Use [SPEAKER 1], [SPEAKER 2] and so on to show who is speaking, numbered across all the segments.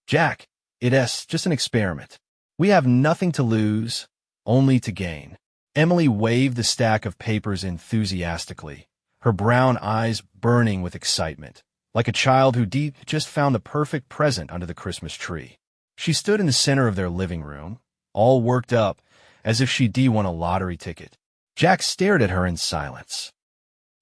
[SPEAKER 1] Jack, it's just an experiment. We have nothing to lose, only to gain. Emily waved the stack of papers enthusiastically, her brown eyes burning with excitement, like a child who just found the perfect present under the Christmas tree. She stood in the center of their living room, all worked up, as if she won a lottery ticket. Jack stared at her in silence.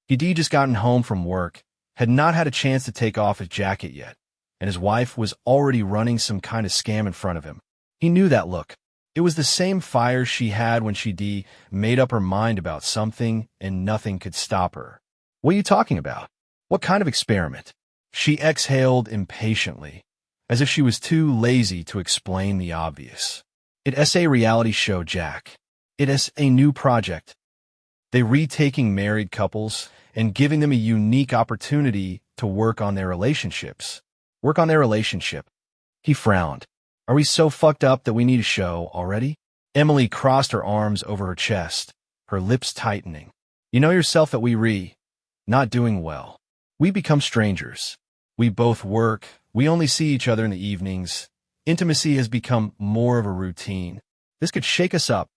[SPEAKER 1] He'd just gotten home from work, had not had a chance to take off his jacket yet, and his wife was already running some kind of scam in front of him. He knew that look. It was the same fire she had when she made up her mind about something and nothing could stop her. What are you talking about? What kind of experiment? She exhaled impatiently, as if she was too lazy to explain the obvious. It's a reality show, Jack. It is a new project. They're retaking married couples and giving them a unique opportunity to work on their relationships. Work on their relationship. He frowned. Are we so fucked up that we need a show already? Emily crossed her arms over her chest, her lips tightening. You know yourself that not doing well. We become strangers. We both work. We only see each other in the evenings. Intimacy has become more of a routine. This could shake us up.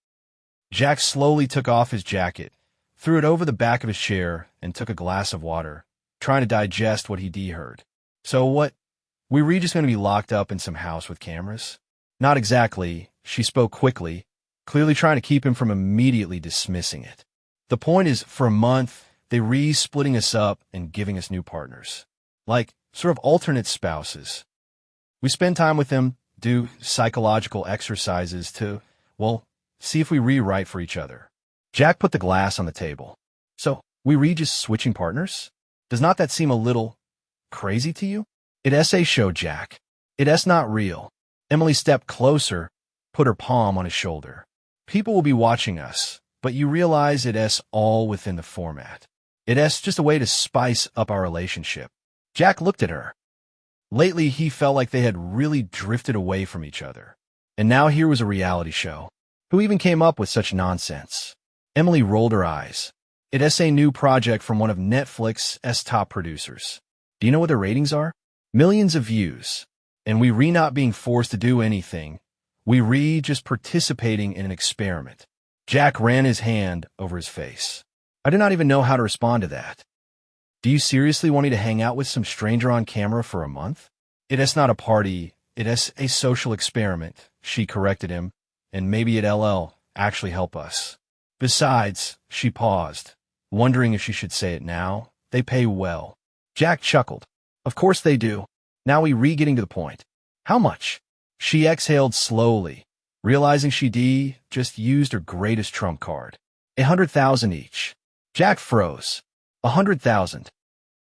[SPEAKER 1] Jack slowly took off his jacket, threw it over the back of his chair, and took a glass of water, trying to digest what he heard. So what? We just going to be locked up in some house with cameras? Not exactly, she spoke quickly, clearly trying to keep him from immediately dismissing it. The point is, for a month, they splitting us up and giving us new partners. Like, sort of alternate spouses. We spend time with them, do psychological exercises to, see if we rewrite for each other. Jack put the glass on the table. So, we just switching partners? Does not that seem a little crazy to you? It's a show, Jack. It's not real. Emily stepped closer, put her palm on his shoulder. People will be watching us, but you realize it's all within the format. It's just a way to spice up our relationship. Jack looked at her. Lately, he felt like they had really drifted away from each other. And now here was a reality show. Who even came up with such nonsense? Emily rolled her eyes. It's a new project from one of Netflix's top producers. Do you know what their ratings are? Millions of views. And we not being forced to do anything. We just participating in an experiment. Jack ran his hand over his face. I did not even know how to respond to that. Do you seriously want me to hang out with some stranger on camera for a month? It's not a party. It's a social experiment, she corrected him, and maybe it'll actually help us. Besides, she paused, wondering if she should say it now. They pay well. Jack chuckled. Of course they do. Now we getting to the point. How much? She exhaled slowly, realizing she just used her greatest trump card. 100,000 each. Jack froze. 100,000.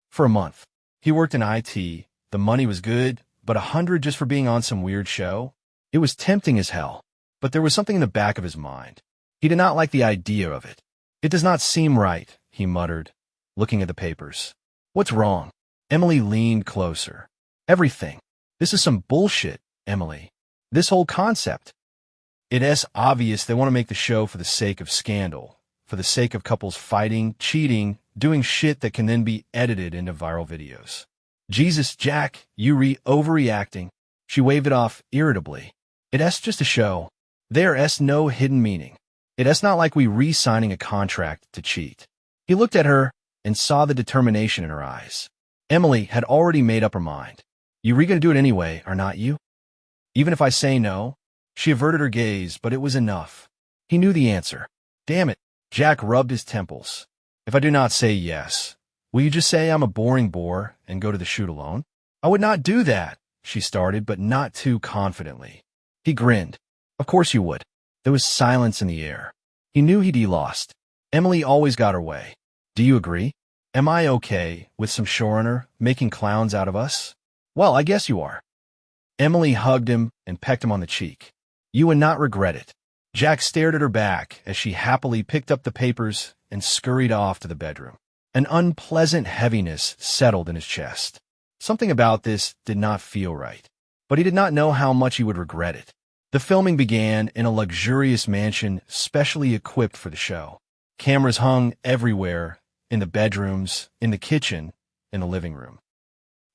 [SPEAKER 1] For a month. He worked in IT. The money was good, but 100 just for being on some weird show? It was tempting as hell. But there was something in the back of his mind. He did not like the idea of it. It does not seem right, he muttered, looking at the papers. What's wrong? Emily leaned closer. Everything. This is some bullshit, Emily. This whole concept. It's obvious they want to make the show for the sake of scandal, for the sake of couples fighting, cheating, doing shit that can then be edited into viral videos. Jesus, Jack, you overreacting. She waved it off irritably. It's just a show. There's no hidden meaning. It's not like we re-signing a contract to cheat. He looked at her and saw the determination in her eyes. Emily had already made up her mind. You gonna do it anyway, are not you? Even if I say no? She averted her gaze, but it was enough. He knew the answer. Damn it. Jack rubbed his temples. If I do not say yes, will you just say I'm a boring bore and go to the shoot alone? I would not do that, she started, but not too confidently. He grinned. Of course you would. There was silence in the air. He knew he'd lost. Emily always got her way. Do you agree? Am I okay with some showrunner making clowns out of us? Well, I guess you are. Emily hugged him and pecked him on the cheek. You would not regret it. Jack stared at her back as she happily picked up the papers and scurried off to the bedroom. An unpleasant heaviness settled in his chest. Something about this did not feel right, but he did not know how much he would regret it. The filming began in a luxurious mansion specially equipped for the show. Cameras hung everywhere, in the bedrooms, in the kitchen, in the living room.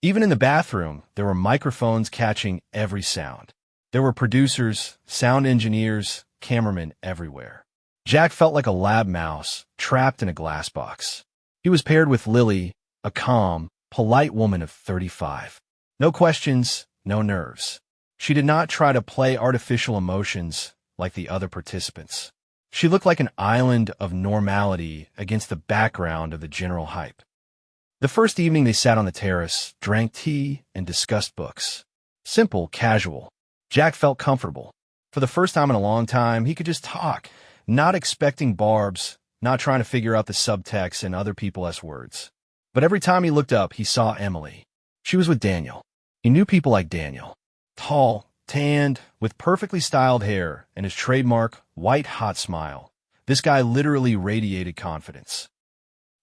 [SPEAKER 1] Even in the bathroom, there were microphones catching every sound. There were producers, sound engineers, cameramen everywhere. Jack felt like a lab mouse trapped in a glass box. He was paired with Lily, a calm, polite woman of 35. No questions, no nerves. She did not try to play artificial emotions like the other participants. She looked like an island of normality against the background of the general hype. The first evening they sat on the terrace, drank tea, and discussed books. Simple, casual. Jack felt comfortable. For the first time in a long time, he could just talk, not expecting barbs, not trying to figure out the subtext in other people's words. But every time he looked up, he saw Emily. She was with Daniel. He knew people like Daniel. Tall, tanned, with perfectly styled hair and his trademark white hot smile. This guy literally radiated confidence.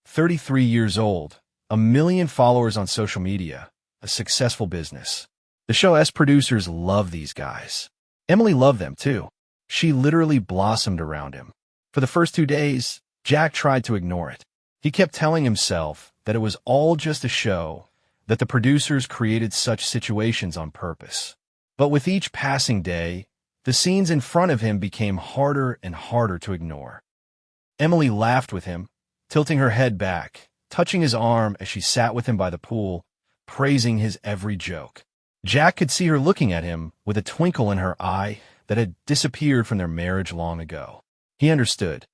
[SPEAKER 1] 33 years old, 1 million followers on social media, a successful business. The show's producers love these guys. Emily loved them too. She literally blossomed around him. For the first 2 days, Jack tried to ignore it. He kept telling himself that it was all just a show, that the producers created such situations on purpose. But with each passing day, the scenes in front of him became harder and harder to ignore. Emily laughed with him, tilting her head back, touching his arm as she sat with him by the pool, praising his every joke. Jack could see her looking at him with a twinkle in her eye that had disappeared from their marriage long ago. He understood.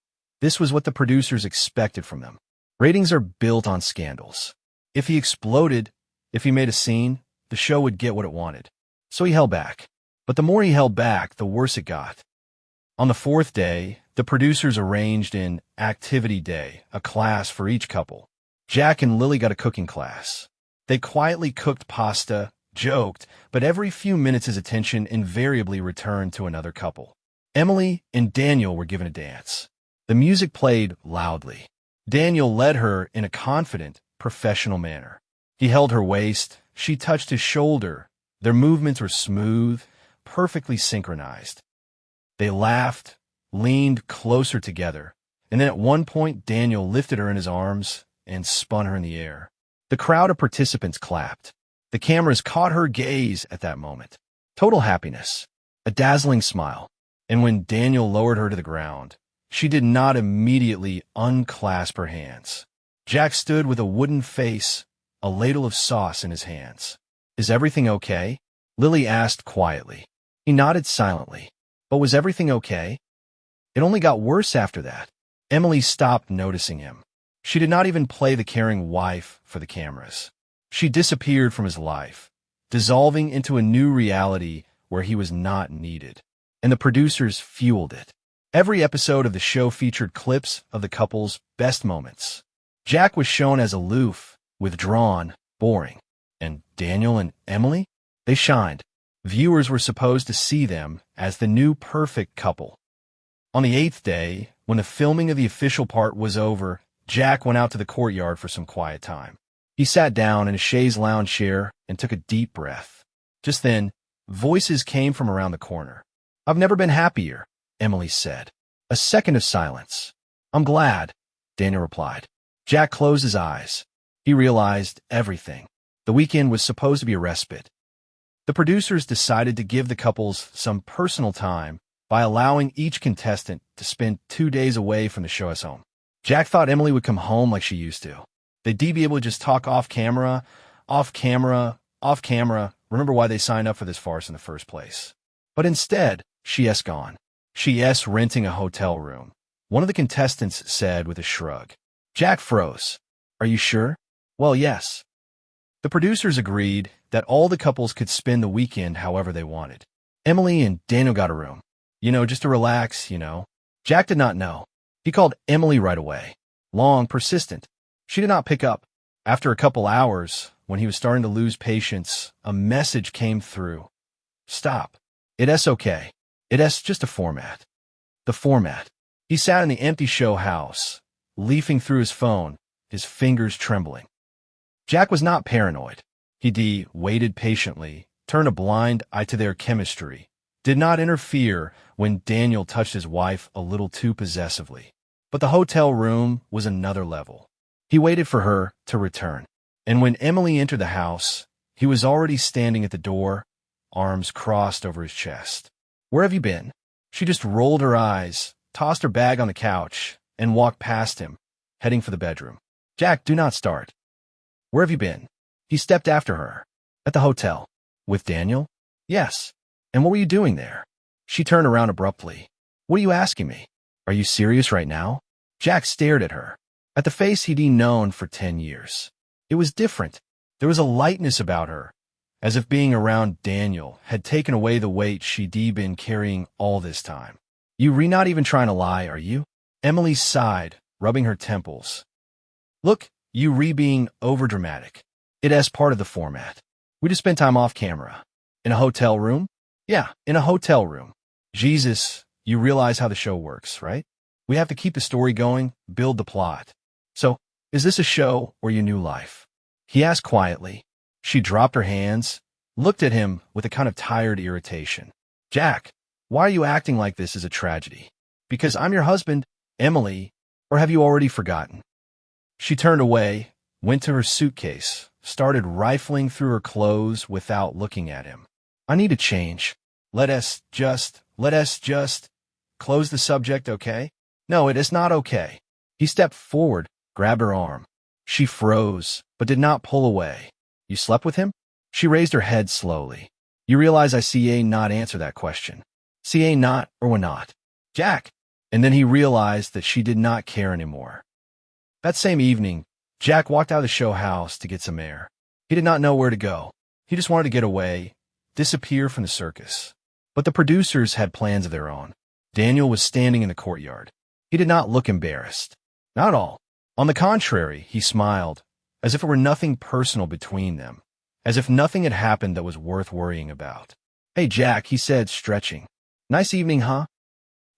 [SPEAKER 1] This was what the producers expected from them. Ratings are built on scandals. If he exploded, if he made a scene, the show would get what it wanted. So he held back. But the more he held back, the worse it got. On the 4th day, the producers arranged an activity day, a class for each couple. Jack and Lily got a cooking class. They quietly cooked pasta, joked, but every few minutes his attention invariably returned to another couple. Emily and Daniel were given a dance. The music played loudly. Daniel led her in a confident, professional manner. He held her waist, she touched his shoulder. Their movements were smooth, perfectly synchronized. They laughed, leaned closer together, and then at one point Daniel lifted her in his arms and spun her in the air. The crowd of participants clapped. The cameras caught her gaze at that moment. Total happiness, a dazzling smile. And when Daniel lowered her to the ground, she did not immediately unclasp her hands. Jack stood with a wooden face, a ladle of sauce in his hands. "Is everything okay?" Lily asked quietly. He nodded silently. But was everything okay? It only got worse after that. Emily stopped noticing him. She did not even play the caring wife for the cameras. She disappeared from his life, dissolving into a new reality where he was not needed. And the producers fueled it. Every episode of the show featured clips of the couple's best moments. Jack was shown as aloof, withdrawn, boring. And Daniel and Emily? They shined. Viewers were supposed to see them as the new perfect couple. On the 8th day, when the filming of the official part was over, Jack went out to the courtyard for some quiet time. He sat down in a chaise lounge chair and took a deep breath. Just then, voices came from around the corner. "I've never been happier," Emily said. A second of silence. "I'm glad," Daniel replied. Jack closed his eyes. He realized everything. The weekend was supposed to be a respite. The producers decided to give the couples some personal time by allowing each contestant to spend 2 days away from the show's home. Jack thought Emily would come home like she used to. They'd be able to just talk off camera. Remember why they signed up for this farce in the first place. But instead, she's gone. She's renting a hotel room. One of the contestants said with a shrug. Jack froze. "Are you sure?" "Well, yes." The producers agreed that all the couples could spend the weekend however they wanted. Emily and Daniel got a room. Just to relax. Jack did not know. He called Emily right away. Long, persistent. She did not pick up. After a couple hours, when he was starting to lose patience, a message came through. "Stop. It's okay. It's just a format." The format. He sat in the empty show house, leafing through his phone, his fingers trembling. Jack was not paranoid. He waited patiently, turned a blind eye to their chemistry, did not interfere when Daniel touched his wife a little too possessively. But the hotel room was another level. He waited for her to return. And when Emily entered the house, He was already standing at the door, arms crossed over his chest. "Where have you been?" She just rolled her eyes, tossed her bag on the couch, and walked past him, heading for the bedroom. "Jack, do not start." "Where have you been?" He stepped after her. "At the hotel." "With Daniel?" "Yes." "And what were you doing there?" She turned around abruptly. "What are you asking me? Are you serious right now?" Jack stared at her, at the face he'd known for 10 years. It was different. There was a lightness about her, as if being around Daniel had taken away the weight she'd been carrying all this time. "You not even trying to lie, are you?" Emily sighed, rubbing her temples. "Look, you being overdramatic. It's part of the format. We just spent time off camera. In a hotel room?" "Yeah, in a hotel room." "Jesus, you realize how the show works, right? We have to keep the story going, build the plot. So, is this a show or your new life?" He asked quietly. She dropped her hands, looked at him with a kind of tired irritation. "Jack, why are you acting like this is a tragedy?" "Because I'm your husband, Emily, or have you already forgotten?" She turned away, went to her suitcase, started rifling through her clothes without looking at him. "I need to change. Let us just close the subject, okay?" "No, it is not okay." He stepped forward, grabbed her arm. She froze, but did not pull away. "You slept with him?" She raised her head slowly. "You realize I see not answer that question. See not or will not." "Jack!" And then he realized that she did not care anymore. That same evening, Jack walked out of the show house to get some air. He did not know where to go. He just wanted to get away, disappear from the circus. But the producers had plans of their own. Daniel was standing in the courtyard. He did not look embarrassed. Not at all. On the contrary, he smiled, as if it were nothing personal between them, as if nothing had happened that was worth worrying about. "Hey, Jack," he said, stretching. "Nice evening, huh?"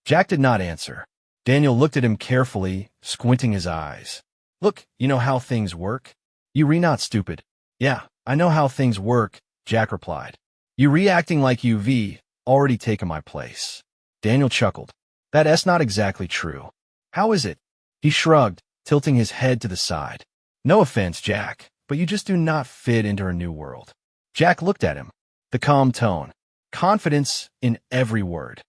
[SPEAKER 1] Jack did not answer. Daniel looked at him carefully, squinting his eyes. "Look, you know how things work? You not stupid." "Yeah, I know how things work," Jack replied. "You reacting like you've already taken my place." Daniel chuckled. "That's not exactly true." "How is it?" He shrugged, tilting his head to the side. "No offense, Jack, but you just do not fit into her new world." Jack looked at him. The calm tone. Confidence in every word.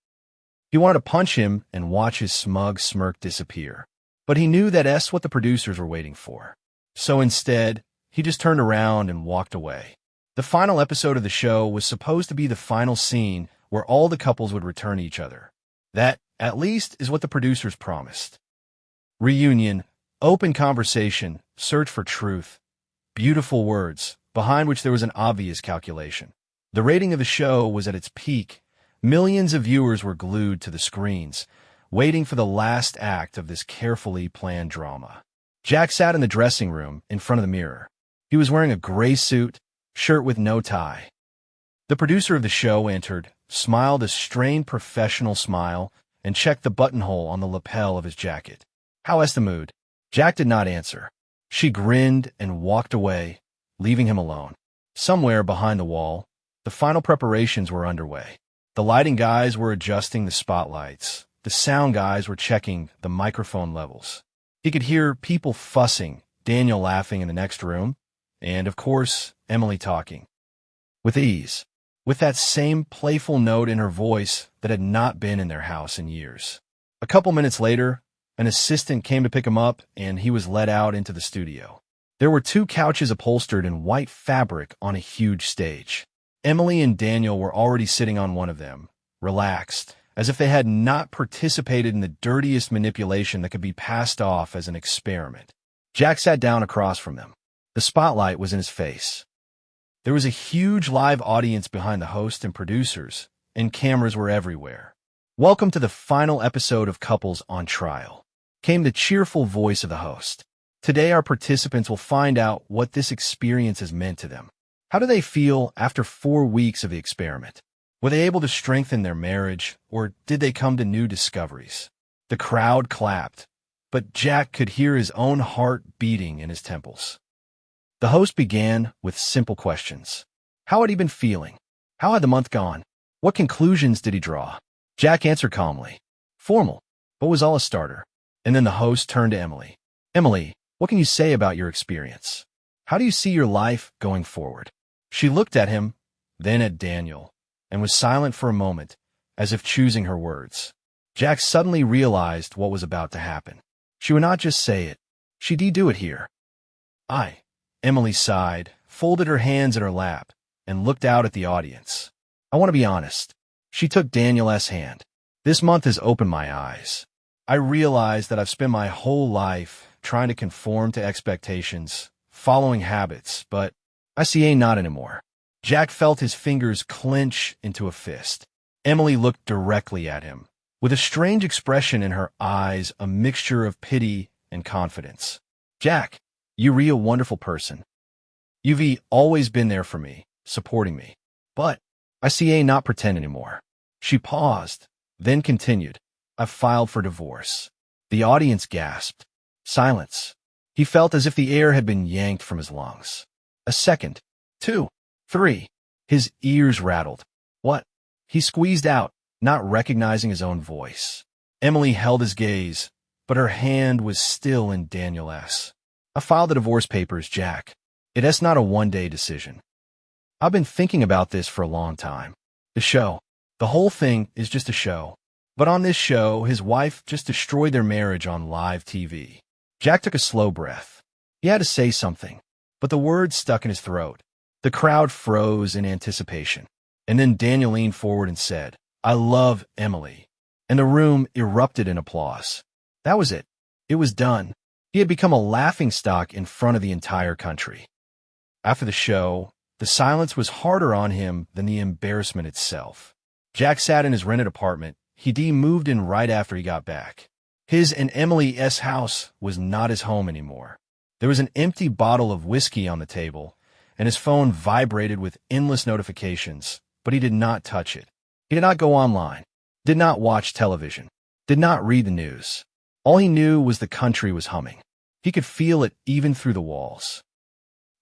[SPEAKER 1] He wanted to punch him and watch his smug smirk disappear. But he knew that's what the producers were waiting for. So instead, he just turned around and walked away. The final episode of the show was supposed to be the final scene where all the couples would return to each other. That, at least, is what the producers promised. Reunion, open conversation, search for truth. Beautiful words, behind which there was an obvious calculation. The rating of the show was at its peak. Millions of viewers were glued to the screens, waiting for the last act of this carefully planned drama. Jack sat in the dressing room, in front of the mirror. He was wearing a gray suit, shirt with no tie. The producer of the show entered, smiled a strained professional smile, and checked the buttonhole on the lapel of his jacket. "How's the mood?" Jack did not answer. She grinned and walked away, leaving him alone. Somewhere behind the wall, the final preparations were underway. The lighting guys were adjusting the spotlights. The sound guys were checking the microphone levels. He could hear people fussing, Daniel laughing in the next room, and, of course, Emily talking. With ease, with that same playful note in her voice that had not been in their house in years. A couple minutes later, an assistant came to pick him up, and he was led out into the studio. There were 2 couches upholstered in white fabric on a huge stage. Emily and Daniel were already sitting on one of them, relaxed, as if they had not participated in the dirtiest manipulation that could be passed off as an experiment. Jack sat down across from them. The spotlight was in his face. There was a huge live audience behind the host and producers, and cameras were everywhere. "Welcome to the final episode of Couples on Trial," came the cheerful voice of the host. "Today our participants will find out what this experience has meant to them. How do they feel after 4 weeks of the experiment? Were they able to strengthen their marriage, or did they come to new discoveries?" The crowd clapped, but Jack could hear his own heart beating in his temples. The host began with simple questions. How had he been feeling? How had the month gone? What conclusions did he draw? Jack answered calmly. Formal, but was all a starter. And then the host turned to Emily. "Emily, what can you say about your experience? How do you see your life going forward?" She looked at him, then at Daniel, and was silent for a moment, as if choosing her words. Jack suddenly realized what was about to happen. She would not just say it. She'd do it here. Emily sighed, folded her hands in her lap, and looked out at the audience. I want to be honest. She took Daniel's hand. This month has opened my eyes. I realize that I've spent my whole life trying to conform to expectations, following habits, but I see not anymore. Jack felt his fingers clench into a fist. Emily looked directly at him, with a strange expression in her eyes, a mixture of pity and confidence. Jack, you're a wonderful person. You've always been there for me, supporting me. But I see not pretend anymore. She paused, then continued. I've filed for divorce. The audience gasped. Silence. He felt as if the air had been yanked from his lungs. A second, 2, 3. His ears rattled. What? He squeezed out, not recognizing his own voice. Emily held his gaze, but her hand was still in Daniel's. I filed the divorce papers, Jack. It's not a one-day decision. I've been thinking about this for a long time. The whole thing is just a show. But on this show, his wife just destroyed their marriage on live TV. Jack took a slow breath. He had to say something, but the words stuck in his throat. The crowd froze in anticipation. And then Daniel leaned forward and said, I love Emily. And the room erupted in applause. That was it. It was done. He had become a laughingstock in front of the entire country. After the show, the silence was harder on him than the embarrassment itself. Jack sat in his rented apartment. He moved in right after he got back. His and Emily's house was not his home anymore. There was an empty bottle of whiskey on the table, and his phone vibrated with endless notifications, but he did not touch it. He did not go online, did not watch television, did not read the news. All he knew was the country was humming. He could feel it even through the walls.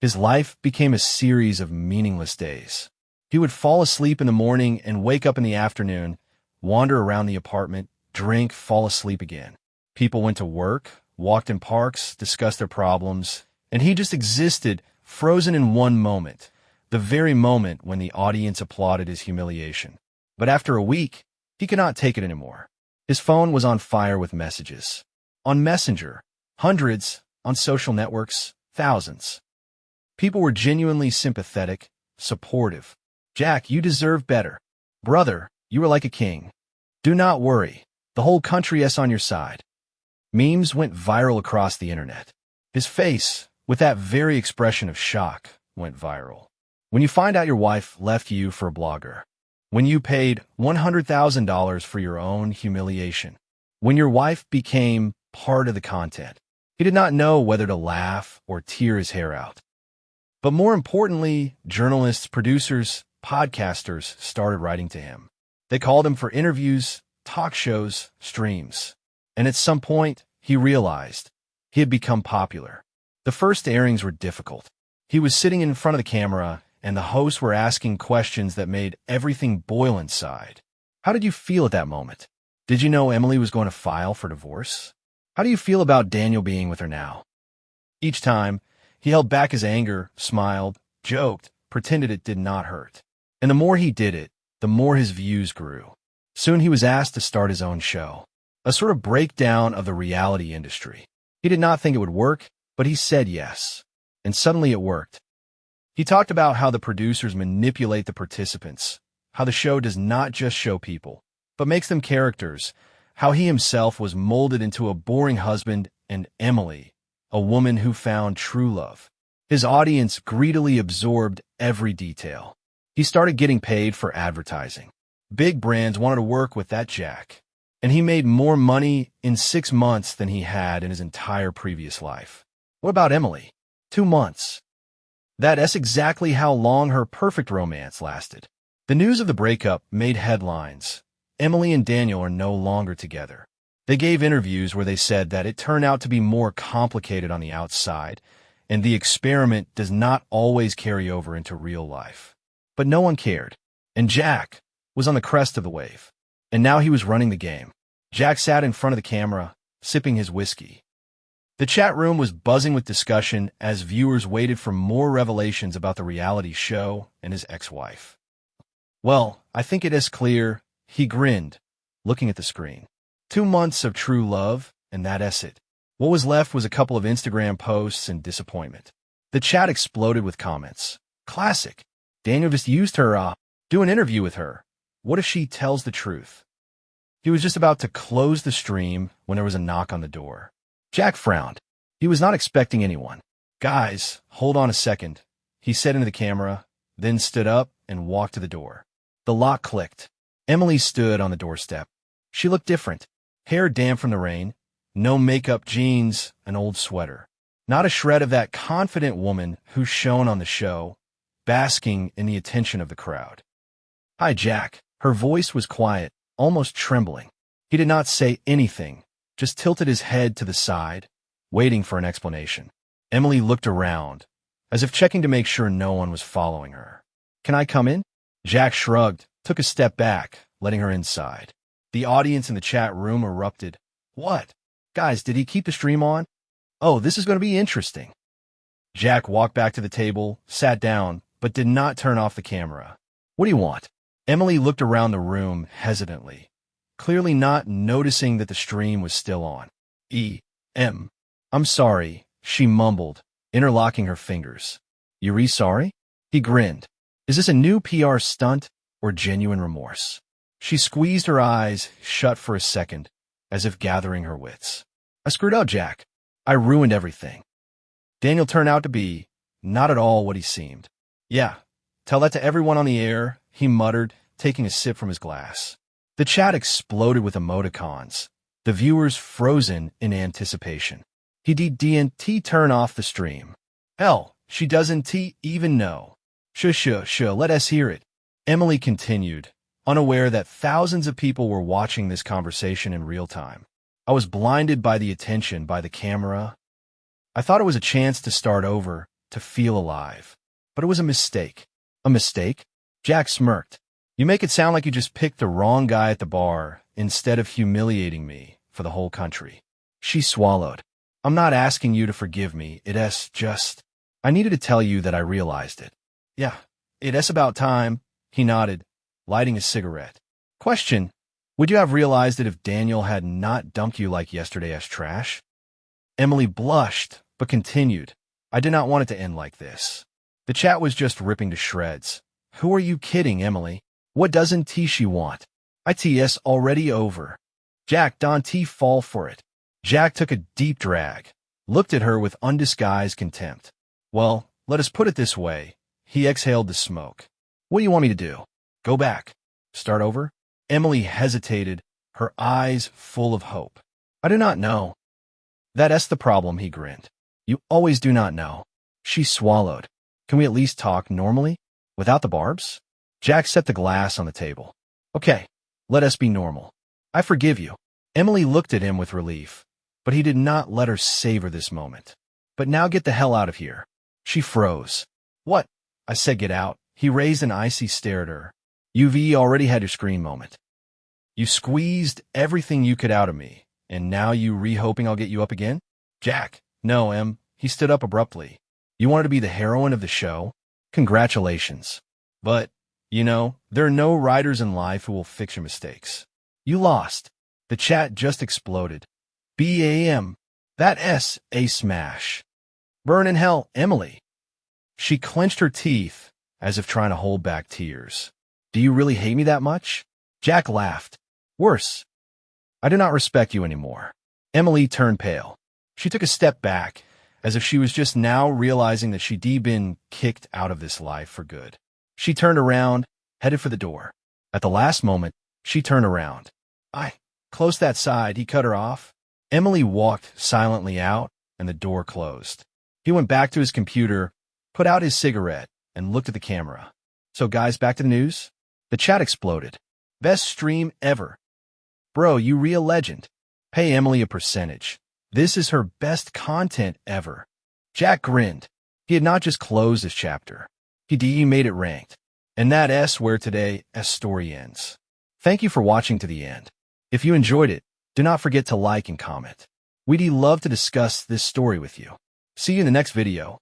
[SPEAKER 1] His life became a series of meaningless days. He would fall asleep in the morning and wake up in the afternoon, wander around the apartment, drink, fall asleep again. People went to work, walked in parks, discussed their problems, and he just existed, frozen in one moment, the very moment when the audience applauded his humiliation. But after a week, he could not take it anymore. His phone was on fire with messages. On Messenger, hundreds. On social networks, thousands. People were genuinely sympathetic, supportive. Jack, you deserve better. Brother, you are like a king. Do not worry. The whole country is on your side. Memes went viral across the internet. His face, with that very expression of shock, went viral. When you find out your wife left you for a blogger. When you paid $100,000 for your own humiliation. When your wife became part of the content. He did not know whether to laugh or tear his hair out. But more importantly, journalists, producers, podcasters started writing to him. They called him for interviews, talk shows, streams. And at some point, he realized he had become popular. The first airings were difficult. He was sitting in front of the camera, and the hosts were asking questions that made everything boil inside. How did you feel at that moment? Did you know Emily was going to file for divorce? How do you feel about Daniel being with her now? Each time, he held back his anger, smiled, joked, pretended it did not hurt. And the more he did it, the more his views grew. Soon he was asked to start his own show, a sort of breakdown of the reality industry. He did not think it would work, but he said yes. And suddenly it worked. He talked about how the producers manipulate the participants, how the show does not just show people, but makes them characters, how he himself was molded into a boring husband, and Emily, a woman who found true love. His audience greedily absorbed every detail. He started getting paid for advertising. Big brands wanted to work with that Jack. And he made more money in 6 months than he had in his entire previous life. What about Emily? 2 months. That's exactly how long her perfect romance lasted. The news of the breakup made headlines. Emily and Daniel are no longer together. They gave interviews where they said that it turned out to be more complicated on the outside, and the experiment does not always carry over into real life. But no one cared, and Jack was on the crest of the wave. And now he was running the game. Jack sat in front of the camera, sipping his whiskey. The chat room was buzzing with discussion as viewers waited for more revelations about the reality show and his ex-wife. Well, I think it is clear, he grinned, looking at the screen. 2 months of true love, and that's it. What was left was a couple of Instagram posts and disappointment. The chat exploded with comments. Classic. Daniel just used her, do an interview with her. What if she tells the truth? He was just about to close the stream when there was a knock on the door. Jack frowned. He was not expecting anyone. Guys, hold on a second, he said into the camera, then stood up and walked to the door. The lock clicked. Emily stood on the doorstep. She looked different. Hair damp from the rain, no makeup, jeans, an old sweater. Not a shred of that confident woman who shone on the show, basking in the attention of the crowd. Hi, Jack. Her voice was quiet, almost trembling. He did not say anything, just tilted his head to the side, waiting for an explanation. Emily looked around, as if checking to make sure no one was following her. Can I come in? Jack shrugged, took a step back, letting her inside. The audience in the chat room erupted. What? Guys, did he keep the stream on? Oh, this is going to be interesting. Jack walked back to the table, sat down, but did not turn off the camera. What do you want? Emily looked around the room hesitantly, clearly not noticing that the stream was still on. I'm sorry, she mumbled, interlocking her fingers. You sorry? He grinned. Is this a new PR stunt or genuine remorse? She squeezed her eyes shut for a second, as if gathering her wits. I screwed up, Jack. I ruined everything. Daniel turned out to be not at all what he seemed. Yeah, tell that to everyone on the air, he muttered, taking a sip from his glass. The chat exploded with emoticons, the viewers frozen in anticipation. He didn't turn off the stream. Hell, she doesn't even know. Shush, let us hear it. Emily continued, unaware that thousands of people were watching this conversation in real time. I was blinded by the attention, by the camera. I thought it was a chance to start over, to feel alive. But it was a mistake. A mistake? Jack smirked. You make it sound like you just picked the wrong guy at the bar instead of humiliating me for the whole country. She swallowed. I'm not asking you to forgive me. It's just... I needed to tell you that I realized it. Yeah, it's about time, he nodded, lighting a cigarette. Question, would you have realized it if Daniel had not dumped you like yesterday's trash? Emily blushed, but continued. I did not want it to end like this. The chat was just ripping to shreds. Who are you kidding, Emily? What doesn't she want? It's already over. Jack, don't fall for it. Jack took a deep drag, looked at her with undisguised contempt. Well, let us put it this way. He exhaled the smoke. What do you want me to do? Go back? Start over? Emily hesitated, her eyes full of hope. I do not know. That's the problem, he grinned. You always do not know. She swallowed. Can we at least talk normally? Without the barbs? Jack set the glass on the table. Okay, let us be normal. I forgive you. Emily looked at him with relief, but he did not let her savor this moment. But now get the hell out of here. She froze. What? I said get out. He raised an icy stare at her. You've already had your scream moment. You squeezed everything you could out of me, and now you hoping I'll get you up again? Jack, no, Em. He stood up abruptly. You wanted to be the heroine of the show? Congratulations. But, there are no writers in life who will fix your mistakes. You lost. The chat just exploded. BAM. That's a smash. Burn in hell, Emily. She clenched her teeth, as if trying to hold back tears. Do you really hate me that much? Jack laughed. Worse. I do not respect you anymore. Emily turned pale. She took a step back, as if she was just now realizing that she'd been kicked out of this life for good. She turned around, headed for the door. At the last moment, she turned around. Close that side, he cut her off. Emily walked silently out, and the door closed. He went back to his computer, put out his cigarette, and looked at the camera. So guys, back to the news? The chat exploded. Best stream ever. Bro, you real legend. Pay Emily a percentage. This is her best content ever. Jack grinned. He had not just closed his chapter. He made it ranked. And that's where today's story ends. Thank you for watching to the end. If you enjoyed it, do not forget to like and comment. We'd love to discuss this story with you. See you in the next video.